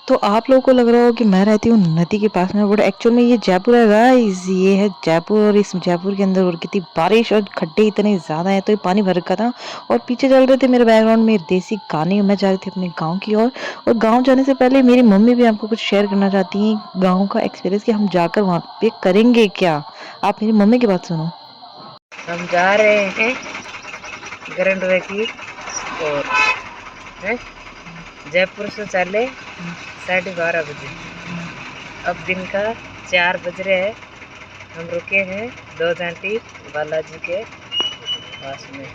तो आप लोगों को लग रहा हो कि मैं रहती हूँ नदी के पास में, बट एक्चुअल में ये जयपुर है गाइस। ये है जयपुर और इस जयपुर के अंदर और कितनी बारिश और खड्डे इतने ज़्यादा हैं, तो ये पानी भर रखा था। और पीछे चल रहे थे मेरे बैकग्राउंड में देसी गाने। मैं जा रही थी अपने गांव की ओर। और गांव जाने से पहले मेरी मम्मी भी आपको कुछ शेयर करना चाहती हैं गाँव का एक्सपीरियंस कि हम जाकर वहाँ पे करेंगे क्या। आप मेरी मम्मी की बात सुनो। हम जा रहे हैं गरंडवे की ओर है। जयपुर से चले 12:30 बजे। अब दिन का 4 बज रहे हैं। हम रुके हैं 2 घंटे बालाजी के पास में।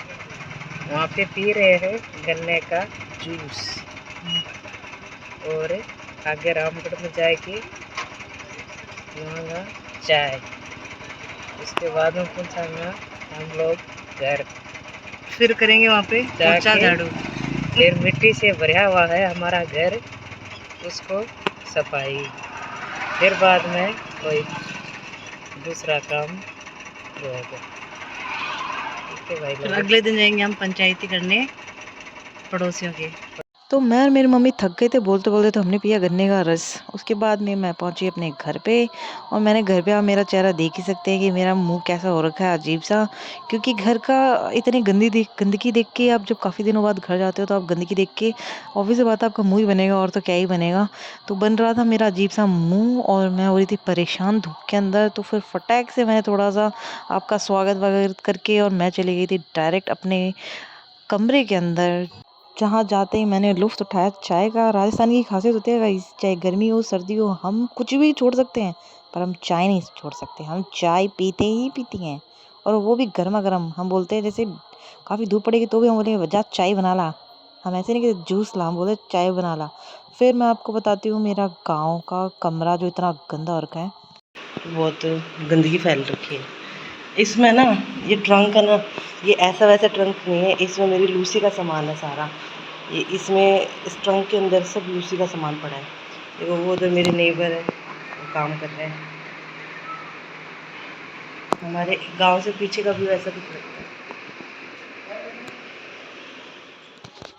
वहाँ पे पी रहे हैं गन्ने का जूस और आगे रामगढ़ में जाएगी वहाँ का चाय। उसके बाद में पहुँचाऊंगा हम लोग घर। फिर करेंगे वहाँ पे पोछा झाड़ू। फिर मिट्टी से भरा हुआ है हमारा घर, उसको सफाई। फिर बाद में कोई दूसरा काम रहेगा। फिर अगले दिन जाएंगे हम पंचायती करने पड़ोसियों के। तो मैं और मेरी मम्मी थक गए थे बोलते बोलते, तो हमने पिया गन्ने का रस। उसके बाद में मैं पहुंची अपने घर पे। और मैंने घर पे, आप मेरा चेहरा देख ही सकते हैं कि मेरा मुंह कैसा हो रखा है, अजीब सा। क्योंकि घर का इतनी गंदगी देख के, आप जब काफ़ी दिनों बाद घर जाते हो तो आप गंदगी देख के ऑब्वियस सी बात है आपका मुंह ही बनेगा, और तो क्या ही बनेगा। तो बन रहा था मेरा अजीब सा मुंह और मैं हो रही थी परेशान धूप के अंदर। तो फिर फटाक से मैंने थोड़ा सा आपका स्वागत वगैरह करके और मैं चली गई थी डायरेक्ट अपने कमरे के अंदर। जहाँ जाते ही मैंने लुफ्त उठाया चाय का। राजस्थान की खासियत होती है गाइस, चाहे गर्मी हो सर्दी हो, हम कुछ भी छोड़ सकते हैं पर हम चाय नहीं छोड़ सकते। हम चाय पीते ही पीती हैं, और वो भी गर्मा गर्म। हम बोलते हैं जैसे काफ़ी धूप पड़ेगी तो भी हम बोलेंगे जा चाय बना ला। हम ऐसे नहीं कि जूस ला, हम बोले चाय बना ला। फिर मैं आपको बताती हूँ मेरा गाँव का कमरा जो इतना गंदा हो रखा है। बहुत गंदगी फैल रखी है इसमें ना। ये ट्रंक है ना, ये ऐसा वैसा ट्रंक नहीं है। इसमें मेरी लूसी का सामान है सारा। ये इसमें इस ट्रंक के अंदर सब लूसी का सामान पड़ा है। देखो वो उधर मेरे नेबर है, वो काम कर रहे हैं। हमारे गांव से पीछे का भी वैसा कुछ लगता है।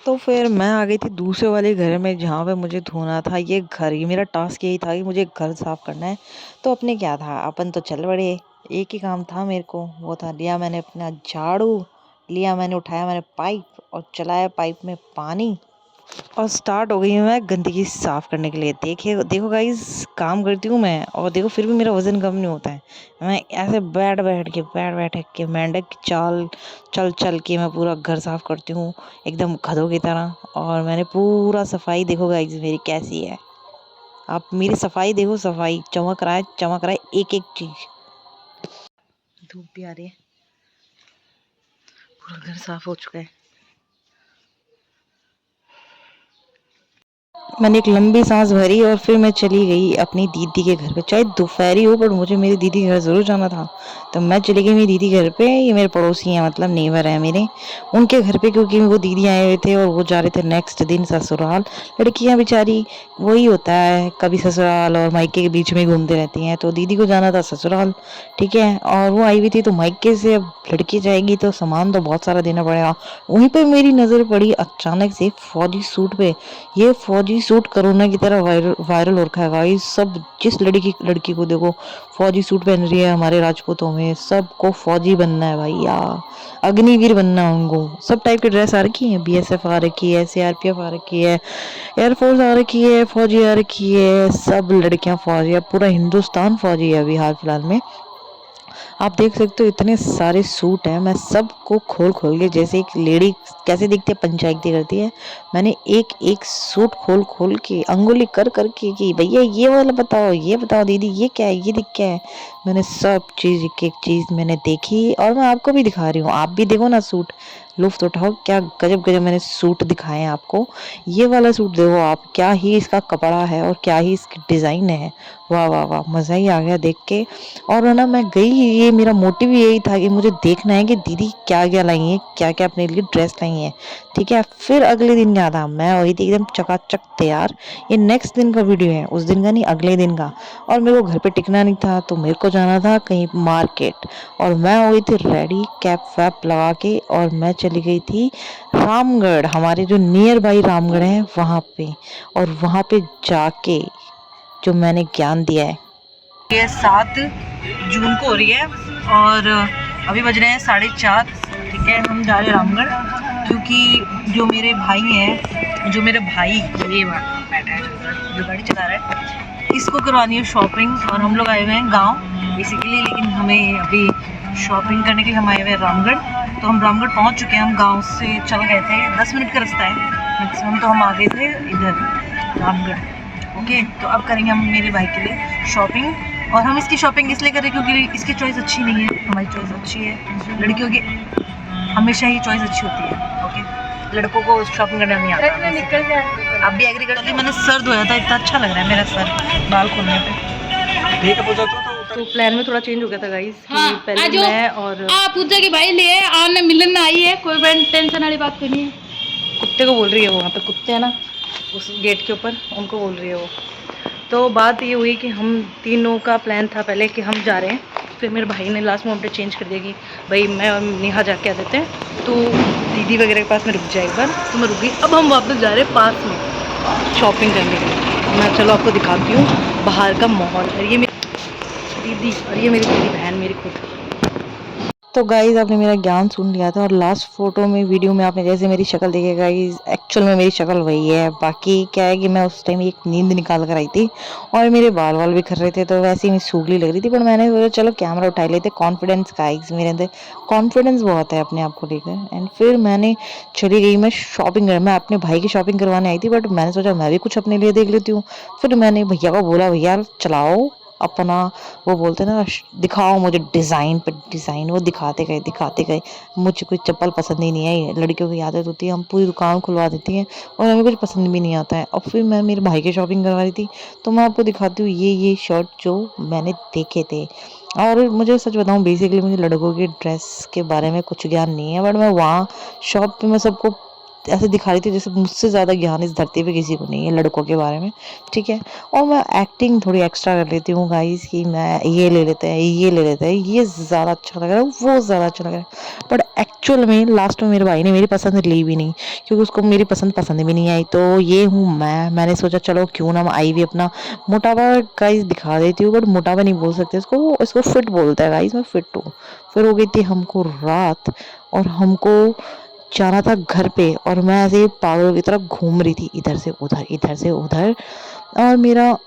तो फिर मैं आ गई थी दूसरे वाले घर में जहाँ पे मुझे धोना था ये घर। ये मेरा टास्क यही था कि मुझे घर साफ करना है। तो अपने क्या था, अपन तो चल बड़े। एक ही काम था मेरे को, वो था लिया मैंने अपना झाड़ू, लिया मैंने उठाया मैंने पाइप और चलाया पाइप में पानी, और स्टार्ट हो गई हूँ मैं गंदगी साफ करने के लिए। देखिए देखो गाइस, काम करती हूँ मैं और देखो फिर भी मेरा वजन कम नहीं होता है। मैं ऐसे बैठ के मेंढक की चाल चल चल के मैं पूरा घर साफ करती हूँ एकदम गधों की तरह। और मैंने पूरा सफाई, देखो गाइस मेरी कैसी है। आप मेरी सफाई देखो, सफाई चमक रहा है एक एक चीज। धूप भी आ रही है, पूरा घर साफ हो चुका है। मैंने एक लंबी सांस भरी और फिर मैं चली गई अपनी दीदी के घर पे। चाहे दोपहरी हो पर मुझे मेरी दीदी के घर ज़रूर जाना था। तो मैं चली गई मेरी दीदी घर पे। ये मेरे पड़ोसी हैं, मतलब नेबर हैं मेरे, उनके घर पे। क्योंकि वो दीदी आए हुए थे और वो जा रहे थे नेक्स्ट दिन ससुराल। लड़कियां बेचारी वही होता है, कभी ससुराल और मायके के बीच में घूमते रहती हैं। तो दीदी को जाना था ससुराल, ठीक है, और वो आई हुई थी। तो मायके से अब लड़की जाएगी तो सामान तो बहुत सारा देना पड़ेगा। वहीं पर मेरी नज़र पड़ी अचानक से फौजी सूट पे। ये फौजी सूट कोरोना की तरह वायरल हो रखा है गाइस। सब जिस लड़की को देखो फौजी सूट पहन रही है। हमारे राजपूतों में सबको फौजी बनना है भैया, अग्निवीर बनना है उनको। सब टाइप की ड्रेस आ रखी है, बीएसएफ आ रखी है, सीआरपीएफ आ रखी है, एयरफोर्स आ रखी है, फौजी आ रखी है। सब लड़कियां फौजी है, पूरा हिंदुस्तान फौजी है अभी हाल फिलहाल में। आप देख सकते हो इतने सारे सूट हैं। मैं सबको खोल खोल के, जैसे एक लेडी कैसे दिखती है पंचायती करती है, मैंने एक एक सूट खोल खोल के अंगुली कर करके कि भैया ये वाला बताओ, ये बताओ दीदी ये क्या है, ये दिख क्या है। मैंने सब चीज़ एक एक चीज़ मैंने देखी और मैं आपको भी दिखा रही हूँ। आप भी देखो ना सूट, लुफ्त उठाओ। क्या गजब गजब मैंने सूट दिखाए हैं आपको। ये वाला सूट देखो आप, क्या ही इसका कपड़ा है और क्या ही इसकी डिज़ाइन है। वाह वाह वाह, मज़ा ही आ गया देख के। और है ना, मैं गई, ये मेरा मोटिव यही था कि मुझे देखना है कि दीदी क्या क्या लाई हैं, क्या क्या अपने लिए ड्रेस लाई हैं, ठीक है। फिर अगले दिन क्या था, मैं वही थी एकदम चकाचक तैयार। ये नेक्स्ट दिन का वीडियो है, उस दिन का नहीं, अगले दिन का। और मेरे को घर पे टिकना नहीं था तो मेरे को जाना था कहीं मार्केट। और मैं हुई थी रेडी कैप वैप लगा के और मैं चली गई थी रामगढ़, हमारे जो नियर बाई रामगढ़ है वहाँ पे। और वहाँ पे जाके जो मैंने ज्ञान दिया है। ये 7 जून को हो रही है और अभी बज रहे हैं 4:30। ठीक है, हम जा रहे हैं रामगढ़ क्योंकि जो मेरे भाई हैं, जो मेरे भाई ये बैठा है जो गाड़ी चला रहा है, इसको करवानी है शॉपिंग। और हम लोग आए हुए हैं गांव बेसिकली, लेकिन हमें अभी शॉपिंग करने के लिए हम आए हुए हैं रामगढ़। तो हम रामगढ़ पहुंच चुके हैं। हम गांव से चल गए थे, 10 मिनट का रास्ता है मैक्सिमम, तो हम आ गए थे इधर रामगढ़। ओके, तो अब करेंगे हम मेरे भाई के लिए शॉपिंग। और हम इसकी शॉपिंग इसलिए कर रहे हैं क्योंकि इसकी चॉइस अच्छी नहीं है, हमारी चॉइस अच्छी है। लड़कियों की हमेशा ही चॉइस अच्छी होती है। ओके, लड़कों को शॉपिंग करना नहीं आता। अब भी एग्री कर, मैंने सर धोया था, इतना अच्छा लग रहा है मेरा सर बाल खोलने पे। तो प्लान में थोड़ा चेंज हो गया था गाइस। हाँ, पहले मैं और पूछा कि भाई ले आने मिलन आई है, कोई टेंशन वाली बात तो नहीं है। कुत्ते को बोल रही है वो, वहाँ पे कुत्ते हैं ना उस गेट के ऊपर, उनको बोल रही है वो। तो बात ये हुई कि हम तीनों का प्लान था पहले कि हम जा रहे हैं, फिर मेरे भाई ने लास्ट मोमेंट पे चेंज कर दिया कि भाई मैं और नेहा जाके आ देते हैं, तो दीदी वगैरह के पास में रुक जाए एक बार। तो मैं रुक गई। अब हम वापस जा रहे हैं पास में शॉपिंग करने के लिए। मैं चलो आपको दिखाती हूँ बाहर का माहौल। और ये मेरी दीदी और ये मेरी दीदी बहन मेरी खुद। तो गाइज़ आपने मेरा ज्ञान सुन लिया था और लास्ट फोटो में वीडियो में आपने जैसे मेरी शक्ल देखी गाइज़, एक्चुअल में मेरी शक्ल वही है। बाकी क्या है कि मैं उस टाइम एक नींद निकाल कर आई थी और मेरे बाल वाल भी कर रहे थे, तो वैसे ही मैं सूखली लग रही थी। पर मैंने सोचा चलो कैमरा उठा लेते, कॉन्फिडेंस गाइज़, मेरे अंदर कॉन्फिडेंस बहुत है अपने आप को लेकर। एंड फिर मैंने चली गई मैं शॉपिंग कर, मैं अपने भाई की शॉपिंग करवाने आई थी, बट मैंने सोचा मैं भी कुछ अपने लिए देख लेती हूँ। फिर मैंने भैया को बोला भैया चलाओ अपना, वो बोलते हैं ना दिखाओ मुझे डिज़ाइन पे डिज़ाइन। वो दिखाते गए। मुझे कोई चप्पल पसंद ही नहीं आई। लड़कियों की आदत होती है हम पूरी दुकान खुलवा देती हैं और हमें कुछ पसंद भी नहीं आता है। और फिर मैं मेरे भाई की शॉपिंग करवा रही थी, तो मैं आपको दिखाती हूँ ये शर्ट जो मैंने देखे थे। और मुझे सच बताऊँ बेसिकली मुझे लड़कों की ड्रेस के बारे में कुछ ज्ञान नहीं है, बट मैं वहाँ शॉप पे मैं सबको ऐसे दिखा रही थी जैसे मुझसे ज़्यादा ज्ञान इस धरती पे किसी को नहीं है लड़कों के बारे में। ठीक है, और मैं एक्टिंग थोड़ी एक्स्ट्रा कर लेती हूँ गाइस कि मैं ये ले लेते हैं, ये ज़्यादा अच्छा लग रहा है, वो ज़्यादा अच्छा लग रहा है। बट एक्चुअल में लास्ट में मेरे भाई ने मेरी पसंद ली भी नहीं, क्योंकि उसको मेरी पसंद भी नहीं आई। तो ये हूँ मैंने सोचा चलो क्यों ना आई भी अपना मोटापा गाइस दिखा देती हूँ। बट मोटापा नहीं बोल सकते इसको फिट बोलता है गाइस, मैं फिट हूँ। फिर हो गई थी हमको रात और हमको जाना था घर पे, और मैं ऐसे ही पागलों की तरफ घूम रही थी इधर से उधर। और मेरा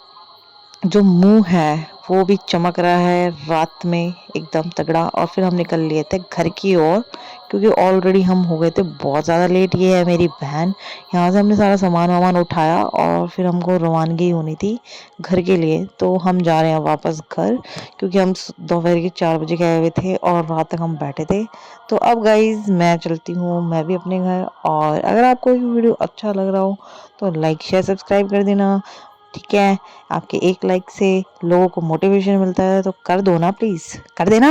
जो मुंह है वो भी चमक रहा है रात में एकदम तगड़ा। और फिर हम निकल लिए थे घर की ओर, क्योंकि ऑलरेडी हम हो गए थे बहुत ज़्यादा लेट। ये है मेरी बहन, यहाँ से हमने सारा सामान वामान उठाया और फिर हमको रवानगी होनी थी घर के लिए। तो हम जा रहे हैं वापस घर, क्योंकि हम दोपहर के 4 बजे गए हुए थे और रात तक हम बैठे थे। तो अब गाइज मैं चलती हूँ मैं भी अपने घर। और अगर आपको ये वीडियो अच्छा लग रहा हो तो लाइक शेयर सब्सक्राइब कर देना। ठीक है, आपके एक लाइक से लोगों को मोटिवेशन मिलता है, तो कर दो ना, प्लीज़ कर देना।